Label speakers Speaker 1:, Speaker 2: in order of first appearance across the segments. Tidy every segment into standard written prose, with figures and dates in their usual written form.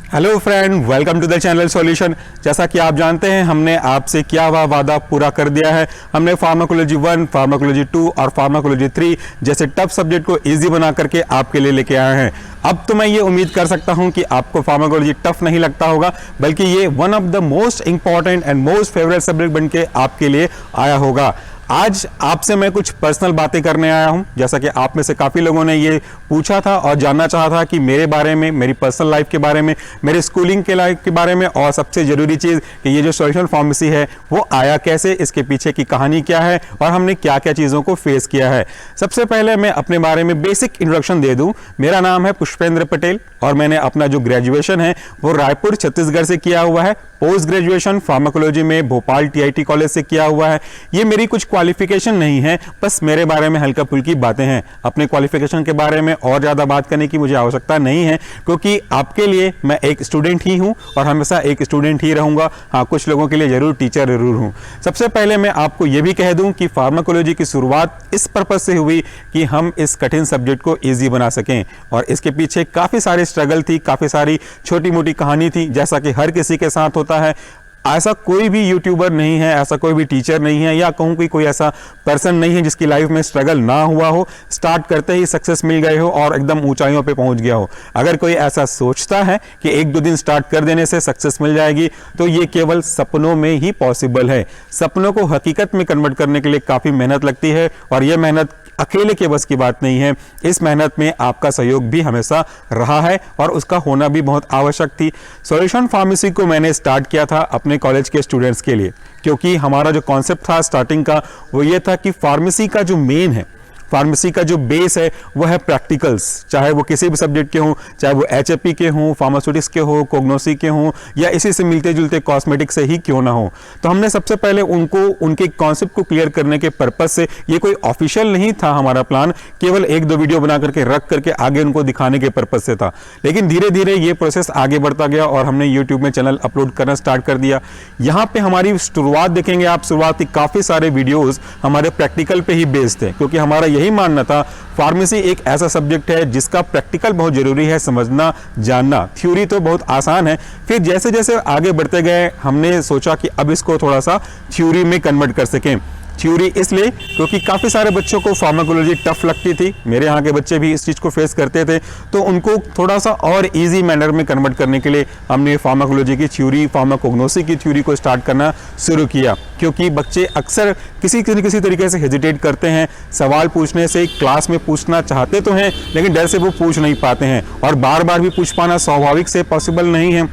Speaker 1: Hello friend, welcome to the channel solution. जैसा कि आप जानते हैं, हमने आपसे किया हुआ वादा पूरा कर दिया है। हमने फार्माकोलॉजी 1, फार्माकोलॉजी 2 और फार्माकोलॉजी 3 जैसे टफ सब्जेक्ट को इजी बना करके आपके लिए लेके आए हैं। अब तो मैं ये उम्मीद कर सकता हूं कि आपको फार्माकोलॉजी टफ नहीं लगता होगा, बल्कि ये one of the most important and most favourite subject बन के आपके लिए आया होगा। आज आपसे मैं कुछ पर्सनल बातें करने आया हूं। जैसा कि आप में से काफ़ी लोगों ने ये पूछा था और जानना चाहा था कि मेरे बारे में, मेरी पर्सनल लाइफ के बारे में, मेरे स्कूलिंग के लाइफ के बारे में, और सबसे ज़रूरी चीज़ कि ये जो सॉल्यूशन फार्मेसी है वो आया कैसे, इसके पीछे की कहानी क्या है और हमने क्या क्या चीज़ों को फेस किया है। सबसे पहले मैं अपने बारे में बेसिक इंट्रोडक्शन दे दूँ। मेरा नाम है पुष्पेंद्र पटेल और मैंने अपना जो ग्रेजुएशन है वो रायपुर छत्तीसगढ़ से किया हुआ है। पोस्ट ग्रेजुएशन फार्माकोलॉजी में भोपाल टीआईटी कॉलेज से किया हुआ है। ये मेरी कुछ क्वालिफिकेशन नहीं है, बस मेरे बारे में हल्का फुल्की बातें हैं। अपने क्वालिफिकेशन के बारे में और ज़्यादा बात करने की मुझे आवश्यकता नहीं है, क्योंकि आपके लिए मैं एक स्टूडेंट ही हूँ और हमेशा एक स्टूडेंट ही रहूँगा। हाँ, कुछ लोगों के लिए ज़रूर टीचर ज़रूर हूँ। सबसे पहले मैं आपको ये भी कह दूँ कि फार्माकोलॉजी की शुरुआत इस पर्पज़ से हुई कि हम इस कठिन सब्जेक्ट को ईजी बना सकें, और इसके पीछे काफ़ी सारी स्ट्रगल थी, काफ़ी सारी छोटी मोटी कहानी थी, जैसा कि हर किसी के साथ होता है। ऐसा कोई भी यूट्यूबर नहीं है, ऐसा कोई भी टीचर नहीं है, या कहूँ कि कोई ऐसा पर्सन नहीं है जिसकी लाइफ में स्ट्रगल ना हुआ हो, स्टार्ट करते ही सक्सेस मिल गए हो और एकदम ऊंचाइयों पे पहुंच गया हो। अगर कोई ऐसा सोचता है कि एक दो दिन स्टार्ट कर देने से सक्सेस मिल जाएगी, तो ये केवल सपनों में ही पॉसिबल है। सपनों को हकीकत में कन्वर्ट करने के लिए काफ़ी मेहनत लगती है, और ये मेहनत अकेले के बस की बात नहीं है। इस मेहनत में आपका सहयोग भी हमेशा रहा है और उसका होना भी बहुत आवश्यक थी। सॉल्यूशन फार्मेसी को मैंने स्टार्ट किया था अपने कॉलेज के स्टूडेंट्स के लिए, क्योंकि हमारा जो कॉन्सेप्ट था स्टार्टिंग का वो ये था कि फार्मेसी का जो मेन है, फार्मेसी का जो बेस है वो है प्रैक्टिकल्स। चाहे वो किसी भी सब्जेक्ट के हों, चाहे वो एचएपी के हों, फार्मास्यूटिक्स के हों, कोग्नोसी के हों, या इसी से मिलते जुलते कॉस्मेटिक से ही क्यों ना हो। तो हमने सबसे पहले उनको उनके कॉन्सेप्ट को क्लियर करने के पर्पज से, ये कोई ऑफिशियल नहीं था हमारा प्लान, केवल एक दो वीडियो बना करके रख करके आगे उनको दिखाने के पर्पज से था। लेकिन धीरे धीरे ये प्रोसेस आगे बढ़ता गया और हमने यूट्यूब में चैनल अपलोड करना स्टार्ट कर दिया। यहाँ पे हमारी शुरुआत देखेंगे आप, शुरुआत की काफ़ी सारे वीडियोज़ हमारे प्रैक्टिकल पे ही बेस्ड थे, क्योंकि हमारा यही मानना था फार्मेसी एक ऐसा सब्जेक्ट है जिसका प्रैक्टिकल बहुत जरूरी है समझना जानना। थ्योरी तो बहुत आसान है। फिर जैसे जैसे आगे बढ़ते गए हमने सोचा कि अब इसको थोड़ा सा थ्योरी में कन्वर्ट कर सकें। थ्योरी इसलिए क्योंकि काफ़ी सारे बच्चों को फार्माकोलॉजी टफ लगती थी, मेरे यहाँ के बच्चे भी इस चीज़ को फेस करते थे, तो उनको थोड़ा सा और इजी मैनर में कन्वर्ट करने के लिए हमने फार्माकोलॉजी की थ्योरी, फार्माकोग्नोसी की थ्योरी को स्टार्ट करना शुरू किया। क्योंकि बच्चे अक्सर किसी तरीके से हेजिटेट करते हैं सवाल पूछने से। क्लास में पूछना चाहते तो हैं, लेकिन डर से वो पूछ नहीं पाते हैं, और बार बार भी पूछ पाना स्वाभाविक से पॉसिबल नहीं है।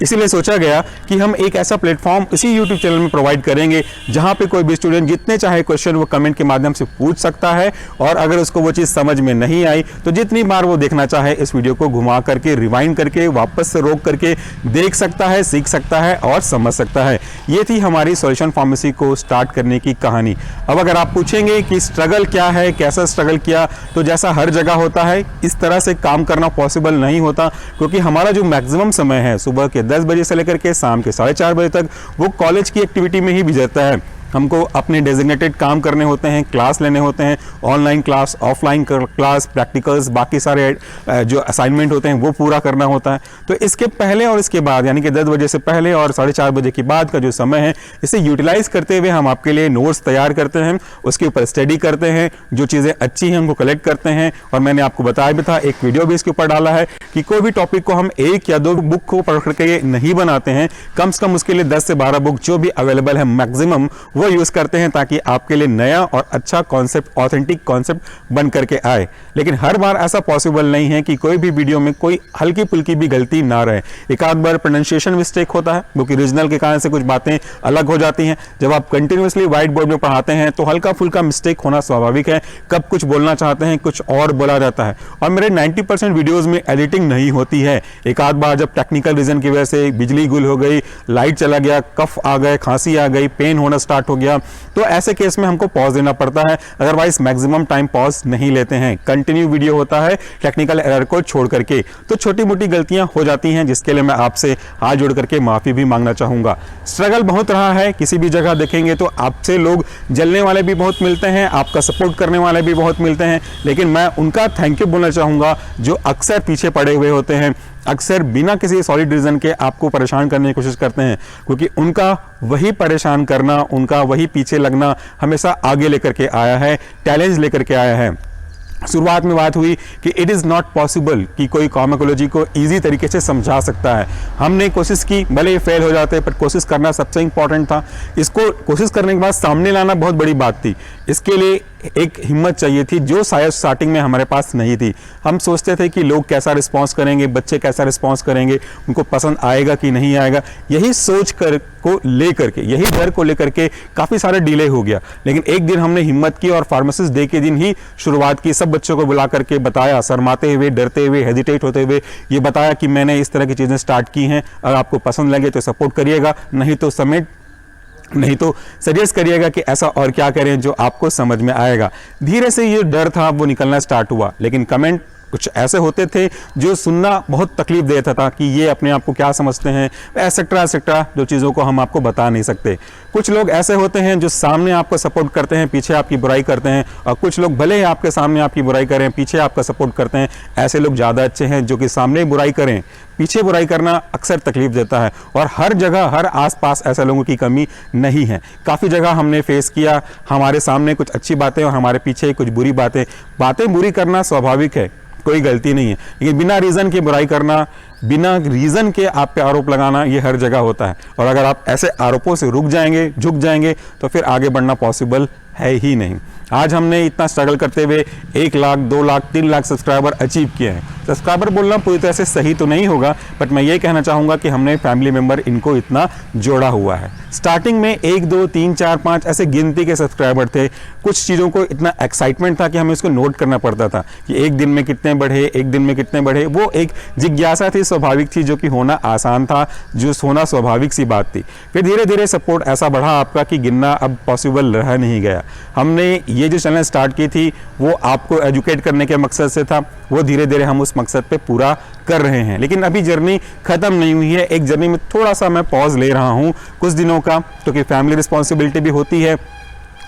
Speaker 1: इसीलिए सोचा गया कि हम एक ऐसा प्लेटफॉर्म इसी YouTube चैनल में प्रोवाइड करेंगे जहां पे कोई भी स्टूडेंट जितने चाहे क्वेश्चन वो कमेंट के माध्यम से पूछ सकता है, और अगर उसको वो चीज़ समझ में नहीं आई तो जितनी बार वो देखना चाहे इस वीडियो को घुमा करके, रिवाइंड करके, वापस से रोक करके देख सकता है, सीख सकता है और समझ सकता है। ये थी हमारी सॉल्यूशन फार्मेसी को स्टार्ट करने की कहानी। अब अगर आप पूछेंगे कि स्ट्रगल क्या है, कैसा स्ट्रगल किया, तो जैसा हर जगह होता है इस तरह से काम करना पॉसिबल नहीं होता, क्योंकि हमारा जो मैक्सिमम समय है सुबह के 10 बजे से लेकर के शाम के 4:30 बजे तक वो कॉलेज की एक्टिविटी में ही गुजरता है। हमको अपने डेजिग्नेटेड काम करने होते हैं, क्लास लेने होते हैं, online class, offline class, practicals, बाकी सारे जो असाइनमेंट होते हैं वो पूरा करना होता है। तो इसके पहले और इसके बाद, यानी कि 10 बजे से पहले और 4:30 बजे के बाद का जो समय है, इसे यूटिलाइज करते हुए हम आपके लिए नोट्स तैयार करते हैं, उसके ऊपर स्टडी करते हैं, जो चीज़ें अच्छी हैं उनको कलेक्ट करते हैं। और मैंने आपको बताया भी था, एक वीडियो भी इसके ऊपर डाला है कि कोई भी टॉपिक को हम एक या दो बुक को पढ़ करके नहीं बनाते हैं, कम से कम उसके लिए 10 से 12 बुक जो भी अवेलेबल है मैक्सिमम वो यूज़ करते हैं, ताकि आपके लिए नया और अच्छा कॉन्सेप्ट, ऑथेंटिक कॉन्सेप्ट बन करके आए। लेकिन हर बार ऐसा पॉसिबल नहीं है कि कोई भी वीडियो में कोई हल्की फुल्की भी गलती ना रहे। एक आध बार प्रोनाउंसिएशन मिस्टेक होता है, क्योंकि रीजनल के कारण से कुछ बातें अलग हो जाती हैं। जब आप कंटिन्यूसली व्हाइट बोर्ड में पढ़ाते हैं तो हल्का फुल्का मिस्टेक होना स्वाभाविक है। कब कुछ बोलना चाहते हैं कुछ और बोला जाता है। और मेरे 90% वीडियोज़ में एडिटिंग नहीं होती है। एक आध बार जब टेक्निकल रीजन की वजह से बिजली गुल हो गई, लाइट चला गया, कफ आ गए, खांसी आ गई, पेन होना स्टार्ट हो गया, तो ऐसे केस में हमको पॉज देना पड़ता है। अदरवाइज मैक्सिमम टाइम पॉज नहीं लेते हैं, कंटिन्यू वीडियो होता है टेक्निकल एरर को छोड़ करके। तो छोटी मोटी गलतियां हो जाती हैं, जिसके लिए मैं आपसे हाथ जोड़ करके माफी भी मांगना चाहूंगा। स्ट्रगल बहुत रहा है, किसी भी जगह देखेंगे तो आपसे लोग जलने वाले भी बहुत मिलते हैं, आपका सपोर्ट करने वाले भी बहुत मिलते हैं, लेकिन मैं उनका थैंक यू बोलना चाहूंगा जो अक्सर पीछे पड़े हुए होते हैं, अक्सर बिना किसी सॉलिड रीज़न के आपको परेशान करने की कोशिश करते हैं, क्योंकि उनका वही परेशान करना, उनका वही पीछे लगना हमेशा आगे लेकर के आया है, चैलेंज लेकर के आया है। शुरुआत में बात हुई कि इट इज़ नॉट पॉसिबल कि कोई फार्माकोलॉजी को इजी तरीके से समझा सकता है। हमने कोशिश की, भले ही फेल हो जाते, पर कोशिश करना सबसे इंपॉर्टेंट था। इसको कोशिश करने के बाद सामने लाना बहुत बड़ी बात थी। इसके लिए एक हिम्मत चाहिए थी जो शायद स्टार्टिंग में हमारे पास नहीं थी। हम सोचते थे कि लोग कैसा रिस्पॉन्स करेंगे, बच्चे कैसा रिस्पॉन्स करेंगे, उनको पसंद आएगा कि नहीं आएगा। यही सोच कर को लेकर के, यही डर को लेकर के काफ़ी सारे डिले हो गया। लेकिन एक दिन हमने हिम्मत की और फार्मासिस्ट डे के दिन ही शुरुआत की। सब बच्चों को बुला करके बताया, शर्माते हुए, डरते हुए, हेजिटेट होते हुए ये बताया कि मैंने इस तरह की चीज़ें स्टार्ट की हैं। अगर आपको पसंद लगे तो सपोर्ट करिएगा, नहीं तो सजेस्ट करिएगा कि ऐसा और क्या करें जो आपको समझ में आएगा। धीरे से ये डर था वो निकलना स्टार्ट हुआ। लेकिन कमेंट कुछ ऐसे होते थे जो सुनना बहुत तकलीफ देता था कि ये अपने आप को क्या समझते हैं, एसेट्रा एसेट्रा, जो चीज़ों को हम आपको बता नहीं सकते। कुछ लोग ऐसे होते हैं जो सामने आपको सपोर्ट करते हैं, पीछे आपकी बुराई करते हैं, और कुछ लोग भले ही आपके सामने आपकी बुराई करें, पीछे आपका सपोर्ट करते हैं। ऐसे लोग ज़्यादा अच्छे हैं। जो कि सामने बुराई करें, पीछे बुराई करना अक्सर तकलीफ देता है, और हर जगह, हर आसपास ऐसे लोगों की कमी नहीं है। काफ़ी जगह हमने फेस किया, हमारे सामने कुछ अच्छी बातें और हमारे पीछे कुछ बुरी बातें। बातें बुरी करना स्वाभाविक है, कोई गलती नहीं है, लेकिन बिना रीज़न के बुराई करना, बिना रीज़न के आप पे आरोप लगाना, ये हर जगह होता है। और अगर आप ऐसे आरोपों से रुक जाएंगे, झुक जाएंगे, तो फिर आगे बढ़ना पॉसिबल है ही नहीं। आज हमने इतना स्ट्रगल करते हुए 1 लाख, 2 लाख, 3 लाख सब्सक्राइबर अचीव किए हैं। सब्सक्राइबर बोलना पूरी तरह से सही तो नहीं होगा, बट मैं ये कहना चाहूँगा कि हमने फैमिली मेम्बर इनको इतना जोड़ा हुआ है। स्टार्टिंग में 1, 2, 3, 4, 5 ऐसे गिनती के सब्सक्राइबर थे। कुछ चीज़ों को इतना एक्साइटमेंट था कि हमें इसको नोट करना पड़ता था कि एक दिन में कितने बढ़े, एक दिन में कितने बढ़े। वो एक जिज्ञासा थी, स्वाभाविक थी, जो कि होना आसान था, जो होना स्वाभाविक सी बात थी। फिर धीरे धीरे सपोर्ट ऐसा बढ़ा आपका कि गिनना अब पॉसिबल रह नहीं गया। हमने ये जो चैनल स्टार्ट की थी वो आपको एजुकेट करने के मकसद से था, वो धीरे धीरे हम उस मकसद पे पूरा कर रहे हैं। लेकिन अभी जर्नी खत्म नहीं हुई है। एक जर्नी में थोड़ा सा मैं पॉज ले रहा हूँ कुछ दिनों का, क्योंकि फैमिली रिस्पॉन्सिबिलिटी भी होती है,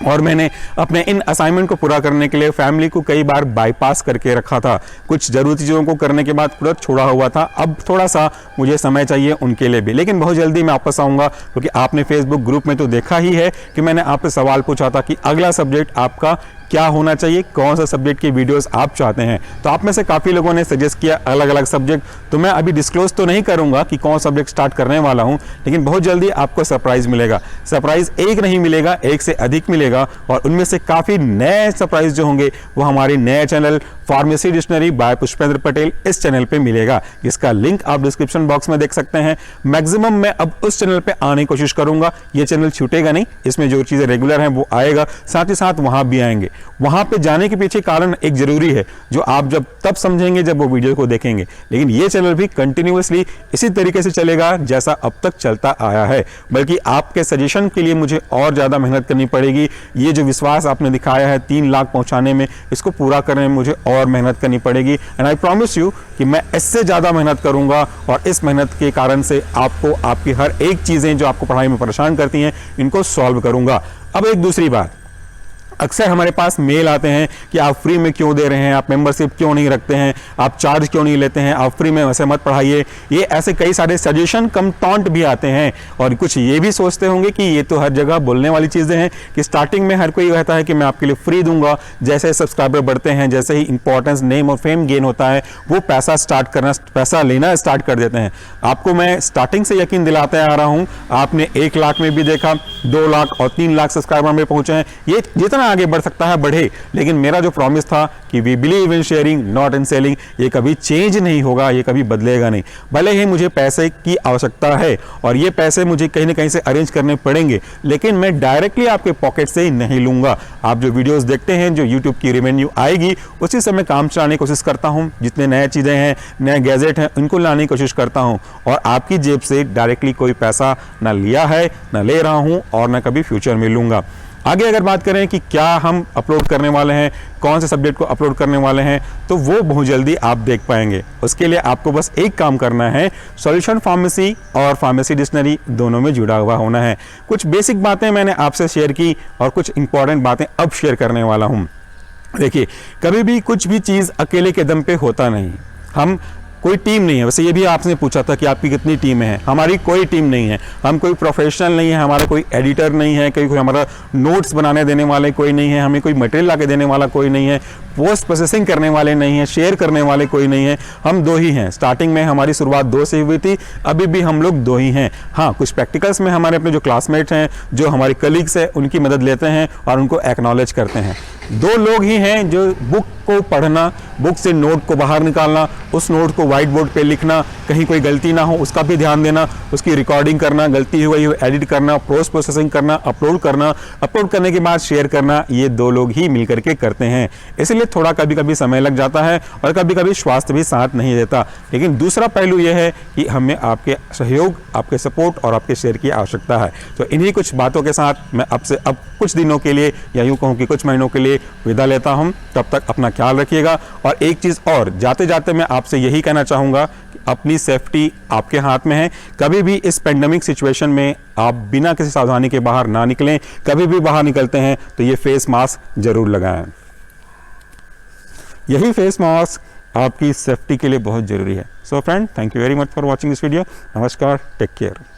Speaker 1: और मैंने अपने इन असाइनमेंट को पूरा करने के लिए फैमिली को कई बार बाईपास करके रखा था। कुछ ज़रूरी चीज़ों को करने के बाद तुरंत छोड़ा हुआ था। अब थोड़ा सा मुझे समय चाहिए उनके लिए भी, लेकिन बहुत जल्दी मैं वापस आऊँगा, क्योंकि आपने फेसबुक ग्रुप में तो देखा ही है कि मैंने आपसे सवाल पूछा था कि अगला सब्जेक्ट आपका क्या होना चाहिए, कौन सा सब्जेक्ट की वीडियोस आप चाहते हैं। तो आप में से काफ़ी लोगों ने सजेस्ट किया अलग अलग सब्जेक्ट। तो मैं अभी डिस्क्लोज तो नहीं करूंगा कि कौन सब्जेक्ट स्टार्ट करने वाला हूं, लेकिन बहुत जल्दी आपको सरप्राइज मिलेगा। सरप्राइज एक नहीं मिलेगा, एक से अधिक मिलेगा, और उनमें से काफ़ी नए सरप्राइज जो होंगे वो हमारे नए channel pharmacy dictionary by Pushpendra Patel इस चैनल पे मिलेगा, जिसका लिंक आप डिस्क्रिप्शन बॉक्स में देख सकते हैं। मैक्सिमम मैं अब उस चैनल पे आने की कोशिश करूंगा। ये चैनल छूटेगा नहीं, इसमें जो चीज़ें रेगुलर हैं वो आएगा, साथ ही साथ वहाँ भी आएंगे। वहाँ पे जाने के पीछे कारण एक जरूरी है, जो आप जब तब समझेंगे जब वो वीडियो को देखेंगे। लेकिन ये चैनल भी कंटिन्यूअसली इसी तरीके से चलेगा जैसा अब तक चलता आया है, बल्कि आपके सजेशन के लिए मुझे और ज़्यादा मेहनत करनी पड़ेगी। ये जो विश्वास आपने दिखाया है 3 लाख पहुँचाने में, इसको पूरा करने में मुझे और मेहनत करनी पड़ेगी। एंड आई प्रॉमिस यू कि मैं इससे ज़्यादा मेहनत करूँगा, और इस मेहनत के कारण से आपको आपकी हर एक चीज़ें जो आपको पढ़ाई में परेशान करती हैं, इनको सॉल्व करूँगा। अब एक दूसरी बात, अक्सर हमारे पास मेल आते हैं कि आप फ्री में क्यों दे रहे हैं, आप मेंबरशिप क्यों नहीं रखते हैं, आप चार्ज क्यों नहीं लेते हैं, आप फ्री में वैसे मत पढ़ाइए। ये ऐसे कई सारे सजेशन कम टॉन्ट भी आते हैं। और कुछ ये भी सोचते होंगे कि ये तो हर जगह बोलने वाली चीज़ें हैं कि स्टार्टिंग में हर कोई कहता है कि मैं आपके लिए फ्री दूंगा, जैसे सब्सक्राइबर बढ़ते हैं, जैसे ही इंपॉर्टेंस, नेम और फेम गेन होता है, वो पैसा लेना स्टार्ट कर देते हैं। आपको मैं स्टार्टिंग से यकीन दिलाते आ रहा हूँ, आपने 1 लाख में भी देखा, 2 लाख और 3 लाख सब्सक्राइबर में पहुंचे हैं। ये जितना आगे बढ़ सकता है बढ़े, लेकिन मेरा जो प्रॉमिस था कि we believe in sharing not in selling, ये कभी चेंज नहीं होगा, ये कभी बदलेगा नहीं। भले ही मुझे पैसे की आवश्यकता है और ये पैसे मुझे कहीं ना कहीं से अरेंज करने पड़ेंगे, लेकिन मैं डायरेक्टली आपके पॉकेट से ही नहीं लूंगा। आप जो वीडियोस देखते हैं, जो यूट्यूब की रेवेन्यू आएगी, उसी से मैं काम चलाने की कोशिश करता हूँ। जितने नए चीज़ें हैं, नए गैजेट हैं, उनको लाने की कोशिश करता हूँ, और आपकी जेब से डायरेक्टली कोई पैसा ना लिया है, ना ले रहा हूँ, और ना कभी फ्यूचर में लूंगा। आगे अगर बात करें कि क्या हम अपलोड करने वाले हैं, कौन से सब्जेक्ट को अपलोड करने वाले हैं, तो वो बहुत जल्दी आप देख पाएंगे। उसके लिए आपको बस एक काम करना है, सॉल्यूशन फार्मेसी और फार्मेसी डिक्शनरी दोनों में जुड़ा हुआ होना है। कुछ बेसिक बातें मैंने आपसे शेयर की, और कुछ इंपॉर्टेंट बातें अब शेयर करने वाला हूँ। देखिए, कभी भी कुछ भी चीज़ अकेले के दम पे होता नहीं। हम कोई टीम नहीं है। वैसे ये भी आपने पूछा था कि आपकी कितनी टीमें हैं। हमारी कोई टीम नहीं है, हम कोई प्रोफेशनल नहीं है, हमारा कोई एडिटर नहीं है, कोई हमारा नोट्स बनाने देने वाले कोई नहीं है, हमें कोई मटेरियल ला के देने वाला कोई नहीं है, पोस्ट प्रोसेसिंग करने वाले नहीं है, शेयर करने वाले कोई नहीं है। हम दो ही हैं। स्टार्टिंग में हमारी शुरुआत 2 से हुई थी, अभी भी हम लोग 2 ही हैं। हाँ, कुछ प्रैक्टिकल्स में हमारे अपने जो क्लासमेट्स हैं, जो हमारे कलीग्स हैं, उनकी मदद लेते हैं और उनको एक्नॉलेज करते हैं। 2 लोग ही हैं जो बुक को पढ़ना, बुक से नोट को बाहर निकालना, उस नोट को व्हाइट बोर्ड पे लिखना, कहीं कोई गलती ना हो उसका भी ध्यान देना, उसकी रिकॉर्डिंग करना, गलती हुई हो एडिट करना, पोस्ट प्रोसेसिंग करना, अपलोड करने के बाद शेयर करना, ये 2 लोग ही मिलकर के करते हैं। इसलिए थोड़ा कभी कभी समय लग जाता है और कभी कभी स्वास्थ्य भी साथ नहीं देता। लेकिन दूसरा पहलू यह है कि हमें आपके सहयोग, आपके सपोर्ट और आपके शेयर की आवश्यकता है। तो इन्हीं कुछ बातों के साथ मैं आपसे अब कुछ दिनों के लिए, या यूँ कहूँ कि कुछ महीनों के लिए विदा लेता हूँ। तब तक अपना ख्याल रखिएगा। और एक चीज़ और, जाते जाते मैं आपसे यही कहना चाहूँगा कि अपनी सेफ्टी आपके हाथ में है। कभी भी इस पेंडेमिक सिचुएशन में आप बिना किसी सावधानी के बाहर ना निकलें। कभी भी बाहर निकलते हैं तो ये फेस मास्क जरूर लगाएं। यही फेस मास्क आपकी सेफ्टी के लिए बहुत जरूरी है। So friend, thank you very much for watching this video. नमस्कार, टेक केयर।